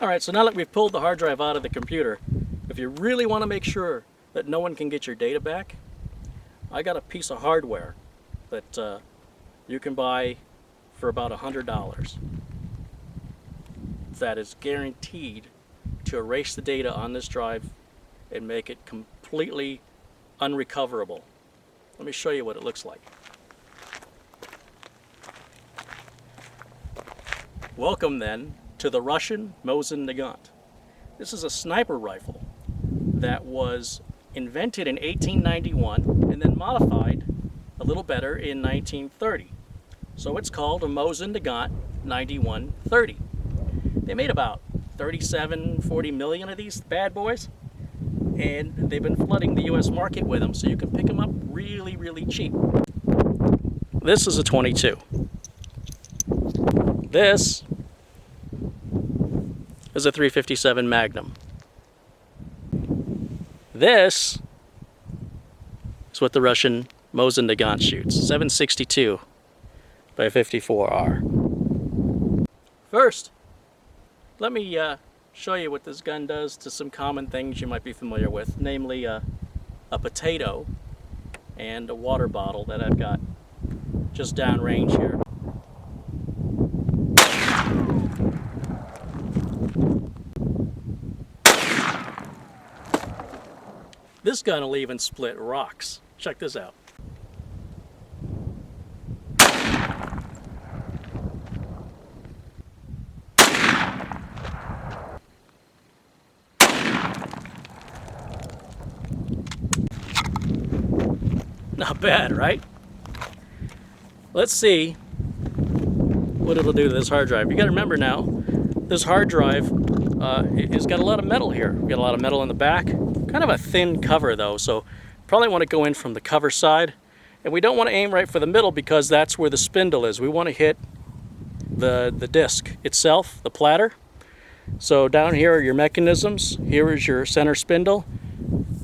All right, so now that we've pulled the hard drive out of the computer, if you really want to make sure that no one can get your data back, I got a piece of hardware that you can buy for about $100 that is guaranteed to erase the data on this drive and make it completely unrecoverable. Let me show you what it looks like. Welcome then to the Russian Mosin Nagant. This is a sniper rifle that was invented in 1891 and then modified a little better in 1930. So it's called a Mosin Nagant 9130. They made about 40 million of these bad boys, and they've been flooding the US market with them, so you can pick them up really, really cheap. This is a 22. This is a 357 Magnum. This is what the Russian Mosin Nagant shoots, 762 by 54R. First, let me show you what this gun does to some common things you might be familiar with, namely a potato and a water bottle that I've got just downrange here. This gun will even split rocks. Check this out. Not bad, right? Let's see what it'll do to this hard drive. You gotta remember now, this hard drive it's got a lot of metal here. We got a lot of metal in the back. Kind of a thin cover though, so probably want to go in from the cover side. And we don't want to aim right for the middle because that's where the spindle is. We want to hit the disc itself, the platter. So down here are your mechanisms. Here is your center spindle.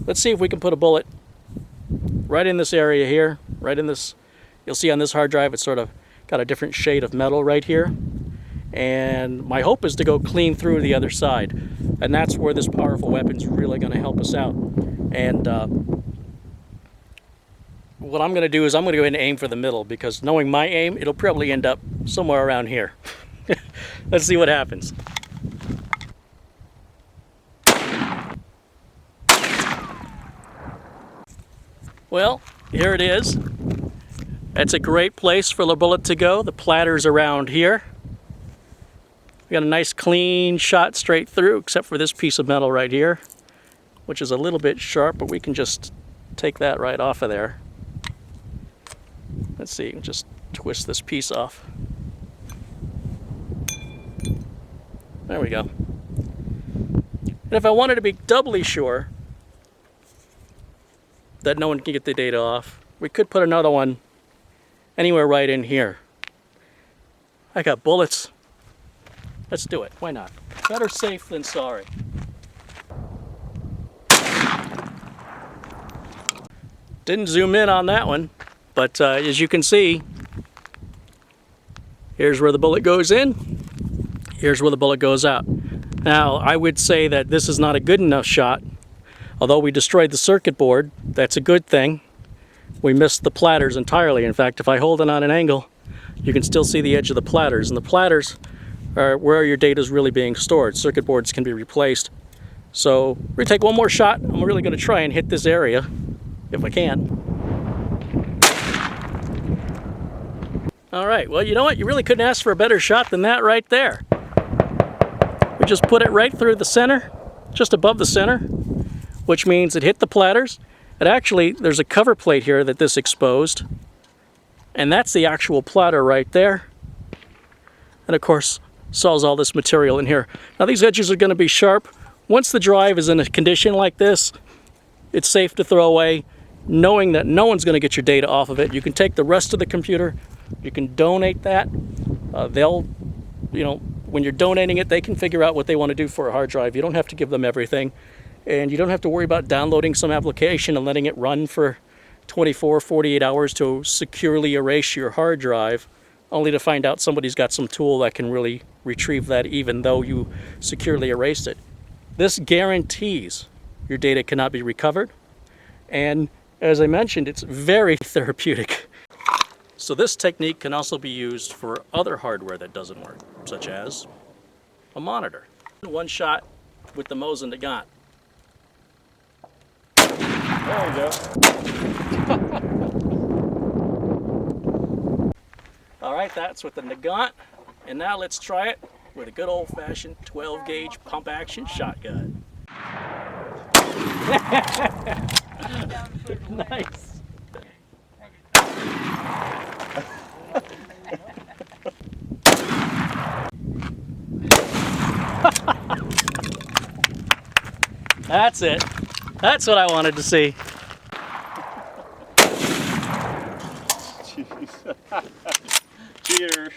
Let's see if we can put a bullet right in this area here, right in this. You'll see on this hard drive it's sort of got a different shade of metal right here. And my hope is to go clean through the other side. And that's where this powerful weapon's really going to help us out. And what I'm going to do is I'm going to go ahead and aim for the middle, because knowing my aim, it'll probably end up somewhere around here. Let's see what happens. Well, here it is. That's a great place for the bullet to go. The platter's around here. We got a nice clean shot straight through, except for this piece of metal right here, which is a little bit sharp, but we can just take that right off of there. Let's see, just twist this piece off. There we go. And if I wanted to be doubly sure that no one can get the data off, we could put another one anywhere right in here. I got bullets. Let's do it. Why not? Better safe than sorry. Didn't zoom in on that one, but as you can see, here's where the bullet goes in. Here's where the bullet goes out. Now, I would say that this is not a good enough shot. Although we destroyed the circuit board, that's a good thing. We missed the platters entirely. In fact, if I hold it on an angle, you can still see the edge of the platters. And the platters are where your data is really being stored. Circuit boards can be replaced. So we're going to take one more shot. I'm really going to try and hit this area, if I can. All right, well, you know what? You really couldn't ask for a better shot than that right there. We just put it right through the center, just above the center, which means it hit the platters. And actually, there's a cover plate here that this exposed, and that's the actual platter right there. And of course, saws all this material in here. Now these edges are going to be sharp. Once the drive is in a condition like this, it's safe to throw away, knowing that no one's going to get your data off of it. You can take the rest of the computer, you can donate that. They'll, when you're donating it, they can figure out what they want to do for a hard drive. You don't have to give them everything. And you don't have to worry about downloading some application and letting it run for 24, 48 hours to securely erase your hard drive, only to find out somebody's got some tool that can really retrieve that even though you securely erased it. This guarantees your data cannot be recovered, and as I mentioned, it's very therapeutic. So this technique can also be used for other hardware that doesn't work, such as a monitor. One shot with the Mosin Nagant. There we go. All right, that's with the Nagant, and now let's try it with a good old-fashioned 12-gauge pump-action shotgun. Nice. That's it. That's what I wanted to see. Jeez. Cheater.